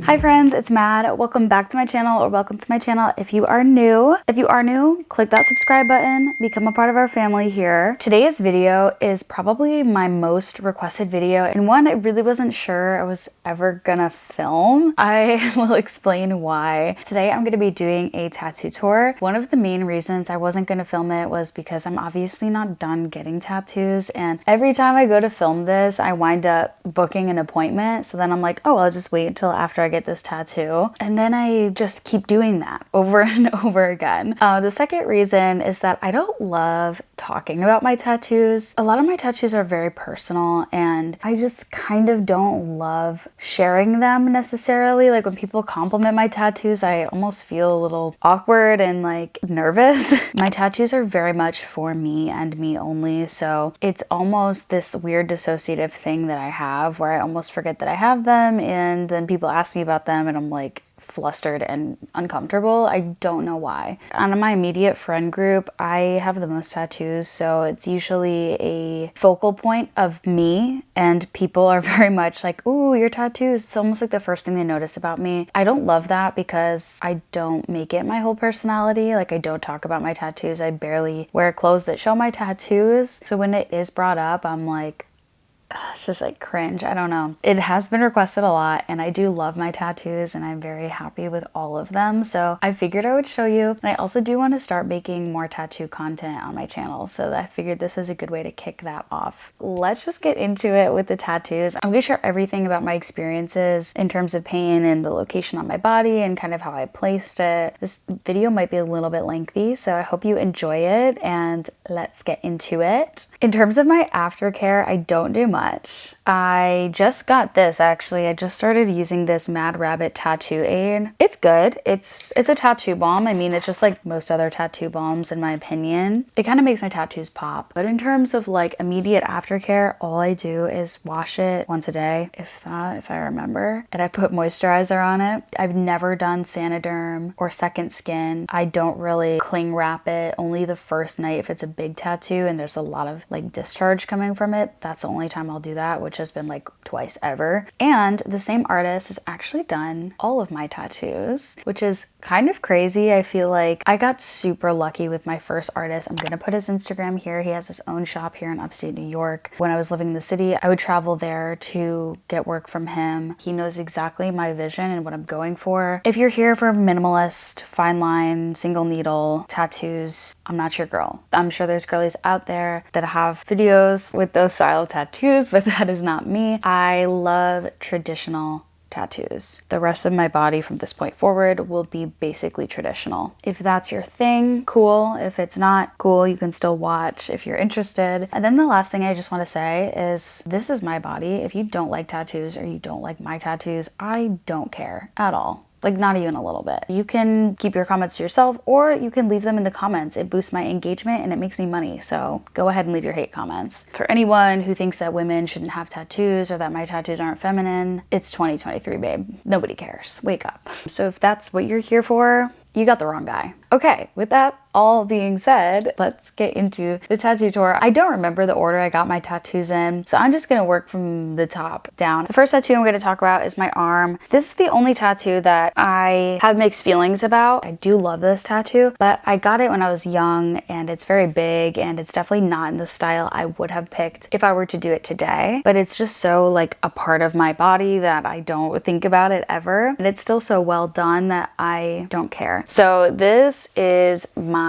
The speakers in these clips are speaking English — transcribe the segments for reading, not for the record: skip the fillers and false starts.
Hi friends, it's Mad. Welcome back to my channel, or welcome to my channel if you are new. If you are new, click that subscribe button, become a part of our family here. Today's video is probably my most requested video, and one I really wasn't sure I was ever gonna film. I will explain why. Today I'm gonna be doing a tattoo tour. One of the main reasons I wasn't gonna film it was because I'm obviously not done getting tattoos, and every time I go to film this, I wind up booking an appointment. So then I'm like, oh, I'll just wait until after I get this tattoo, and then I just keep doing that over and over again. The second reason is that I don't love talking about my tattoos. A lot of my tattoos are very personal, and I just kind of don't love sharing them necessarily. Like when people compliment my tattoos, I almost feel a little awkward and like nervous. My tattoos are very much for me and me only, so it's almost this weird dissociative thing that I have where I almost forget that I have them, and then people ask me about them and I'm like flustered and uncomfortable. I don't know why. Out of my immediate friend group, I have the most tattoos, so it's usually a focal point of me, and people are very much like, ooh, your tattoos. It's almost like the first thing they notice about me. I don't love that because I don't make it my whole personality. Like, I don't talk about my tattoos. I barely wear clothes that show my tattoos. So when it is brought up, I'm like, it's just like cringe. I don't know. It has been requested a lot, and I do love my tattoos and I'm very happy with all of them. So I figured I would show you. And I also do want to start making more tattoo content on my channel, so I figured this is a good way to kick that off. Let's just get into it with the tattoos. I'm going to share everything about my experiences in terms of pain and the location on my body and kind of how I placed it. This video might be a little bit lengthy, so I hope you enjoy it, and let's get into it. In terms of my aftercare, I don't do much. I just got this actually. I just started using this Mad Rabbit tattoo aid. It's good. It's a tattoo balm. I mean, it's just like most other tattoo balms in my opinion. It kind of makes my tattoos pop. But in terms of like immediate aftercare, all I do is wash it once a day, if I remember. And I put moisturizer on it. I've never done Sanoderm or second skin. I don't really cling wrap it. Only the first night if it's a big tattoo and there's a lot of like discharge coming from it. That's the only time I'll do that, which has been like twice ever. And the same artist has actually done all of my tattoos, which is kind of crazy. I feel like I got super lucky with my first artist. I'm gonna put his Instagram here. He has his own shop here in upstate New York. When I was living in the city, I would travel there to get work from him. He knows exactly my vision and what I'm going for. If you're here for minimalist, fine line, single needle tattoos, I'm not your girl. I'm sure there's girlies out there that have videos with those style of tattoos, but that is not me. I love traditional tattoos. The rest of my body from this point forward will be basically traditional. If that's your thing, cool. If it's not, cool. You can still watch if you're interested. And then the last thing I just want to say is this is my body. If you don't like tattoos or you don't like my tattoos, I don't care at all. Like, not even a little bit. You can keep your comments to yourself, or you can leave them in the comments. It boosts my engagement and it makes me money. So go ahead and leave your hate comments. For anyone who thinks that women shouldn't have tattoos or that my tattoos aren't feminine, it's 2023, babe. Nobody cares. Wake up. So if that's what you're here for, you got the wrong guy. Okay, with that all being said, let's get into the tattoo tour. I don't remember the order I got my tattoos in, so I'm just gonna work from the top down. The first tattoo I'm gonna talk about is my arm. This is the only tattoo that I have mixed feelings about. I do love this tattoo, but I got it when I was young, and it's very big, and it's definitely not in the style I would have picked if I were to do it today. But it's just so like a part of my body that I don't think about it ever. And it's still so well done that I don't care. So this is my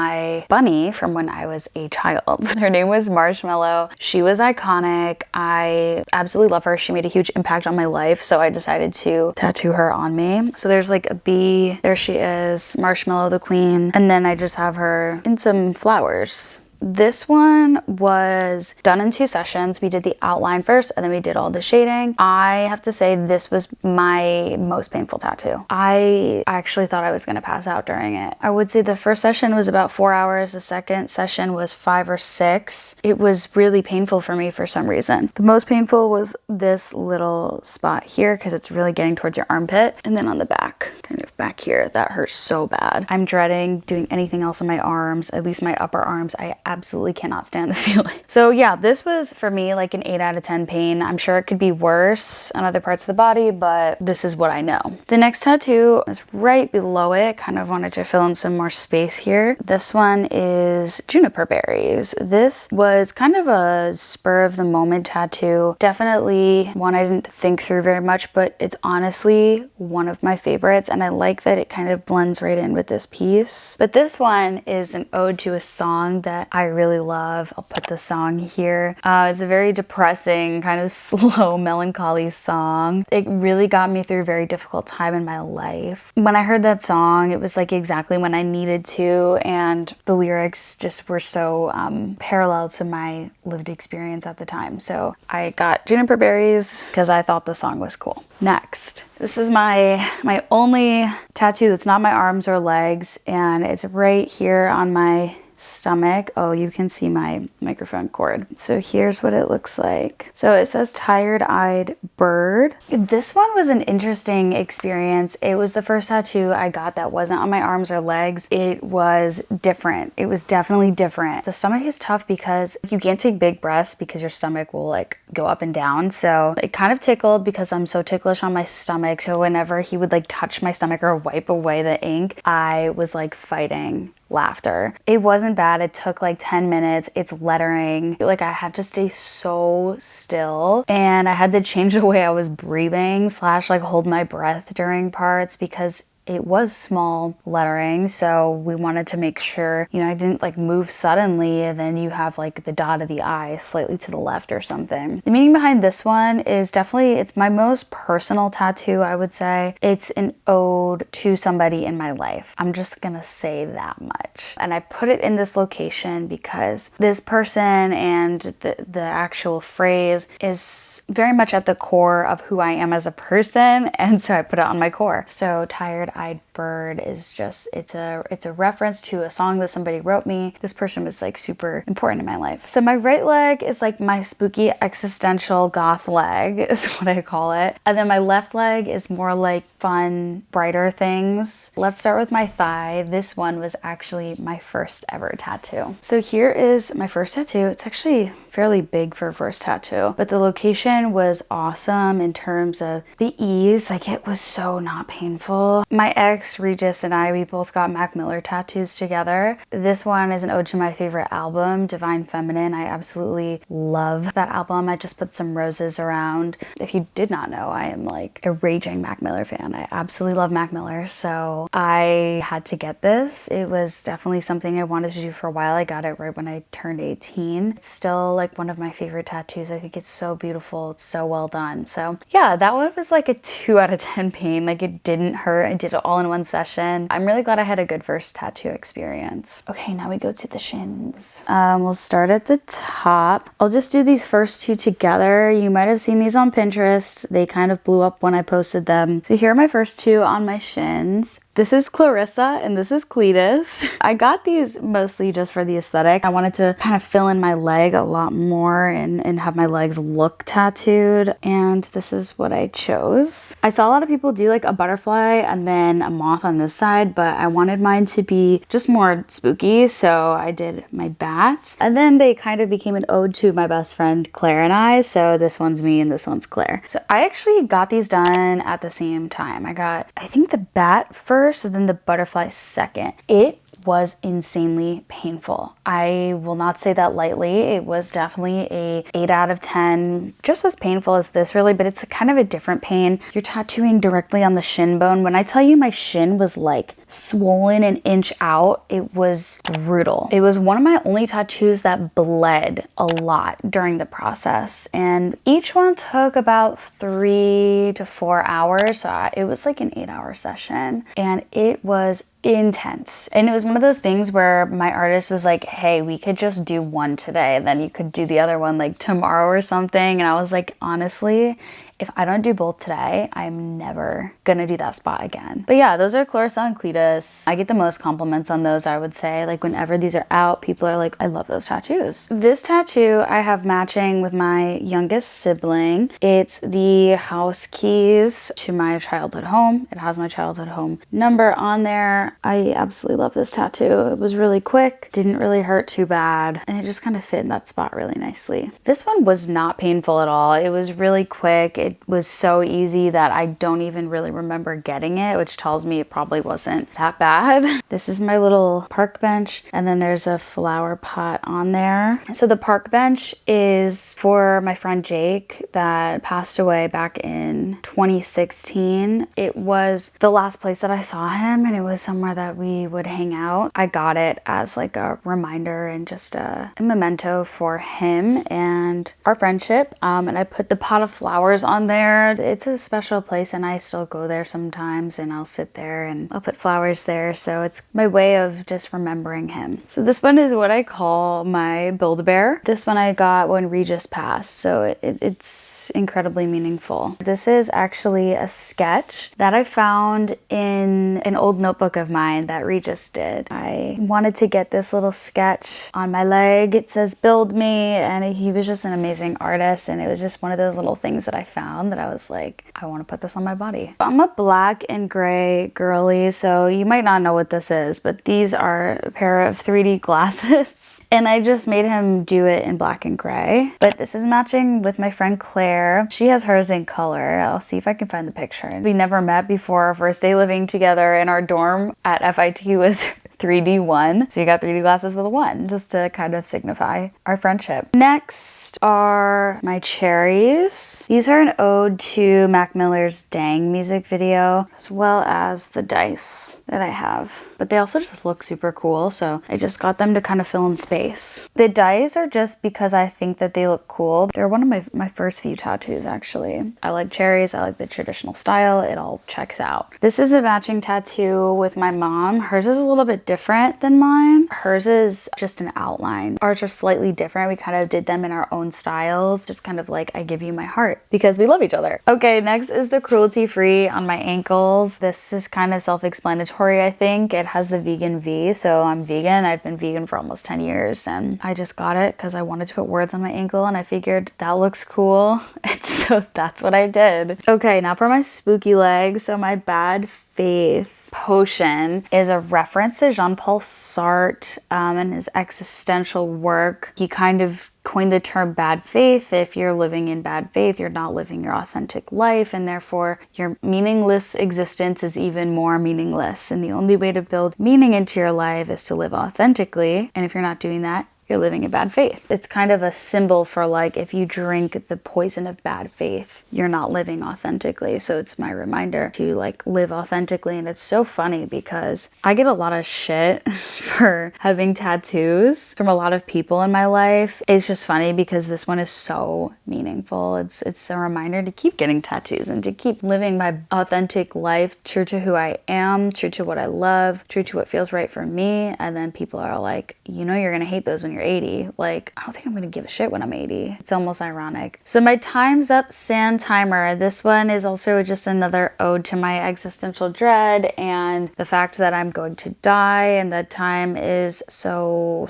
bunny from when I was a child. Her name was Marshmallow. She was iconic. I absolutely love her. She made a huge impact on my life, so I decided to tattoo her on me. So there's like a bee. There she is, Marshmallow the queen. And then I just have her in some flowers. This one was done in 2 sessions. We did the outline first and then we did all the shading. I have to say this was my most painful tattoo. I actually thought I was gonna pass out during it. I would say the first session was about 4 hours. The second session was 5 or 6. It was really painful for me for some reason. The most painful was this little spot here because it's really getting towards your armpit. And then on the back, kind of back here, that hurts so bad. I'm dreading doing anything else on my arms, at least my upper arms. I absolutely cannot stand the feeling. So yeah, this was for me like an 8 out of 10 pain. I'm sure it could be worse on other parts of the body, but this is what I know. The next tattoo is right below it. Kind of wanted to fill in some more space here. This one is juniper berries. This was kind of a spur of the moment tattoo. Definitely one I didn't think through very much, but it's honestly one of my favorites, and I like that it kind of blends right in with this piece. But this one is an ode to a song that I really love. I'll put the song here. It's a very depressing, kind of slow, melancholy song. It really got me through a very difficult time in my life. When I heard that song, it was like exactly when I needed to, and the lyrics just were so parallel to my lived experience at the time. So I got juniper berries because I thought the song was cool. Next, this is my only tattoo that's not my arms or legs, and it's right here on my stomach. Oh, you can see my microphone cord. So here's what it looks like. So it says tired-eyed bird. This one was an interesting experience. It was the first tattoo I got that wasn't on my arms or legs. It was different. It was definitely different. The stomach is tough because you can't take big breaths because your stomach will like go up and down. So it kind of tickled because I'm so ticklish on my stomach. So whenever he would like touch my stomach or wipe away the ink, I was like fighting laughter. It wasn't bad. It took like 10 minutes. It's lettering. Like I had to stay so still, and I had to change the way I was breathing / like hold my breath during parts because it was small lettering, so we wanted to make sure, you know, I didn't like move suddenly and then you have like the dot of the eye slightly to the left or something. The meaning behind this one is definitely, it's my most personal tattoo, I would say. It's an ode to somebody in my life. I'm just gonna say that much. And I put it in this location because this person and the actual phrase is very much at the core of who I am as a person, and so I put it on my core. So tired-eyed bird is just, it's a reference to a song that somebody wrote me. This person was like super important in my life. So my right leg is like my spooky existential goth leg is what I call it. And then my left leg is more like fun, brighter things. Let's start with my thigh. This one was actually my first ever tattoo. So here is my first tattoo. It's actually fairly big for a first tattoo, but the location was awesome in terms of the ease. Like it was so not painful. My ex Regis and I, we both got Mac Miller tattoos together. This one is an ode to my favorite album, Divine Feminine. I absolutely love that album. I just put some roses around. If you did not know, I am like a raging Mac Miller fan. I absolutely love Mac Miller, so I had to get this. It was definitely something I wanted to do for a while. I got it right when I turned 18. It's still like one of my favorite tattoos. I think it's so beautiful. It's so well done. So yeah, that one was like a 2 out of 10 pain. Like it didn't hurt. I did it all in one session. I'm really glad I had a good first tattoo experience. Okay, now we go to the shins. We'll start at the top. I'll just do these first two together. You might have seen these on Pinterest. They kind of blew up when I posted them. So here are my first two on my shins. This is Clarissa and this is Cletus. I got these mostly just for the aesthetic. I wanted to kind of fill in my leg a lot more and have my legs look tattooed, and this is what I chose. I saw a lot of people do like a butterfly and then a moth on this side, but I wanted mine to be just more spooky, so I did my bat. And then they kind of became an ode to my best friend Claire and I, so this one's me and this one's Claire. So I actually got these done at the same time. I got, I think, the bat first, and then the butterfly second. It was insanely painful. I will not say that lightly. It was definitely a 8 out of 10, just as painful as this really, but it's a kind of a different pain. You're tattooing directly on the shin bone. When I tell you my shin was like swollen an inch out, it was brutal. It was one of my only tattoos that bled a lot during the process, and each one took about 3 to 4 hours. So it was like an 8-hour session, and it was intense. And it was one of those things where my artist was like, hey, we could just do one today, then you could do the other one like tomorrow or something. And I was like, honestly, If I don't do both today, I'm never gonna do that spot again. But yeah, those are Clarissa and Cletus. I get the most compliments on those, I would say. Like whenever these are out, people are like, I love those tattoos. This tattoo I have matching with my youngest sibling. It's the house keys to my childhood home. It has my childhood home number on there. I absolutely love this tattoo. It was really quick, didn't really hurt too bad, and it just kind of fit in that spot really nicely. This one was not painful at all. It was really quick. It was so easy that I don't even really remember getting it, which tells me it probably wasn't that bad. This is my little park bench, and then there's a flower pot on there. So the park bench is for my friend Jake that passed away back in 2016. It was the last place that I saw him, and it was somewhere that we would hang out. I got it as like a reminder and just a memento for him and our friendship. And I put the pot of flowers on there. It's a special place, and I still go there sometimes, and I'll sit there and I'll put flowers there. So it's my way of just remembering him. So this one is what I call my Build-A-Bear. This one I got when Regis passed, so it's incredibly meaningful. This is actually a sketch that I found in an old notebook of mine that Regis did. I wanted to get this little sketch on my leg. It says build me, and he was just an amazing artist, and it was just one of those little things that I found that I was like, I want to put this on my body. I'm a black and gray girly, so you might not know what this is, but these are a pair of 3D glasses. And I just made him do it in black and gray. But this is matching with my friend Claire. She has hers in color. I'll see if I can find the picture. We never met before our first day living together, and our dorm at FIT was 3D 1. So you got 3D glasses with a 1 just to kind of signify our friendship. Next are my cherries. These are an ode to Mac Miller's Dang music video, as well as the dice that I have. But they also just look super cool, so I just got them to kind of fill in space. The dice are just because I think that they look cool. They're one of my first few tattoos, actually. I like cherries, I like the traditional style, it all checks out. This is a matching tattoo with my mom. Hers is a little bit different than mine. Hers is just an outline. Ours are slightly different. We kind of did them in our own styles, just kind of like, I give you my heart, because we love each other. Okay, next is the cruelty-free on my ankles. This is kind of self-explanatory, I think. It has the vegan V, so I'm vegan. I've been vegan for almost 10 years, and I just got it because I wanted to put words on my ankle, and I figured that looks cool, and so that's what I did. Okay, now for my spooky leg. So my bad faith potion is a reference to Jean-Paul Sartre and his existential work. He kind of coined the term bad faith. If you're living in bad faith, you're not living your authentic life, and therefore your meaningless existence is even more meaningless. And the only way to build meaning into your life is to live authentically. And if you're not doing that, you're living in bad faith. It's kind of a symbol for like, if you drink the poison of bad faith, you're not living authentically. So it's my reminder to like live authentically. And it's so funny because I get a lot of shit for having tattoos from a lot of people in my life. It's just funny because this one is so meaningful. It's a reminder to keep getting tattoos and to keep living my authentic life, true to who I am, true to what I love, true to what feels right for me. And then people are like, you know, you're gonna hate those when you're 80. Like, I don't think I'm gonna give a shit when I'm 80. It's almost ironic. So my time's up sand timer. This one is also just another ode to my existential dread and the fact that I'm going to die, and that time is so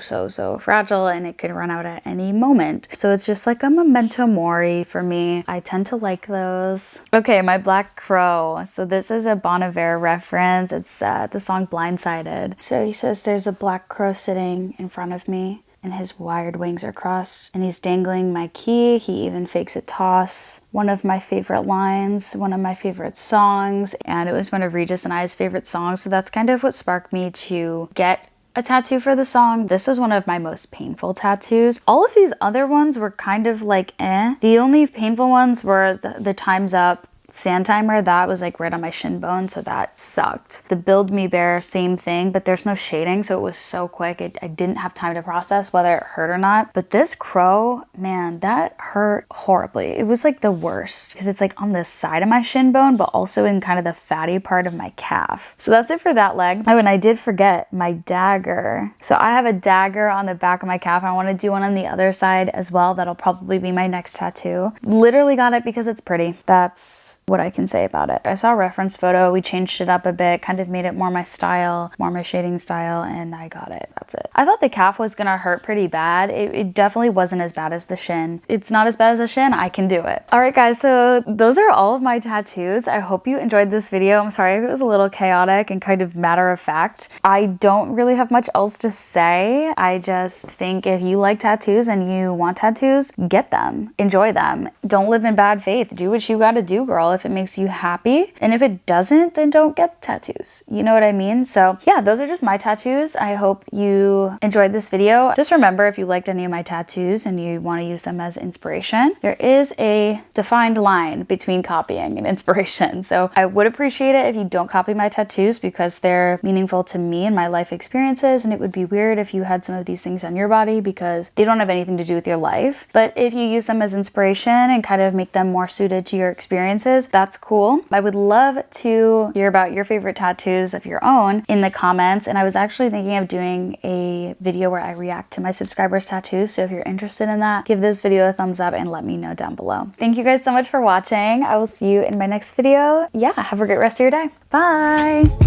fragile and it could run out at any moment. So it's just like a memento mori for me. I tend to like those. Okay, my black crow. So this is a Bon Iver reference. It's the song Blindsided. So he says, there's a black crow sitting in front of me, and his wired wings are crossed, and he's dangling my key. He even fakes a toss. One of my favorite lines, one of my favorite songs, and it was one of Regis and I's favorite songs. So that's kind of what sparked me to get a tattoo for the song. This was one of my most painful tattoos. All of these other ones were kind of like The only painful ones were the time's up sand timer, that was like right on my shin bone, so that sucked. The Build Me Bear, same thing, but there's no shading, so it was so quick. I didn't have time to process whether it hurt or not. But this crow, man, that hurt horribly. It was like the worst because it's like on the side of my shin bone, but also in kind of the fatty part of my calf. So that's it for that leg. Oh, and I did forget my dagger. So I have a dagger on the back of my calf. I want to do one on the other side as well. That'll probably be my next tattoo. Literally got it because it's pretty. That's what I can say about it. I saw a reference photo. We changed it up a bit, kind of made it more my style, more my shading style, and I got it. That's it. I thought the calf was gonna hurt pretty bad. It definitely wasn't as bad as the shin. It's not as bad as the shin. I can do it. All right, guys, so those are all of my tattoos. I hope you enjoyed this video. I'm sorry if it was a little chaotic and kind of matter of fact. I don't really have much else to say. I just think if you like tattoos and you want tattoos, get them. Enjoy them. Don't live in bad faith. Do what you gotta do, girl, if it makes you happy. And if it doesn't, then don't get tattoos. You know what I mean? So yeah, those are just my tattoos. I hope you enjoyed this video. Just remember, if you liked any of my tattoos and you want to use them as inspiration, there is a defined line between copying and inspiration. So I would appreciate it if you don't copy my tattoos because they're meaningful to me and my life experiences, and it would be weird if you had some of these things on your body because they don't have anything to do with your life. But if you use them as inspiration and kind of make them more suited to your experiences, that's cool. I would love to hear about your favorite tattoos of your own in the comments, and I was actually thinking of doing a video where I react to my subscribers' tattoos, so if you're interested in that, give this video a thumbs up and let me know down below. Thank you guys so much for watching. I will see you in my next video. Yeah, have a great rest of your day. Bye!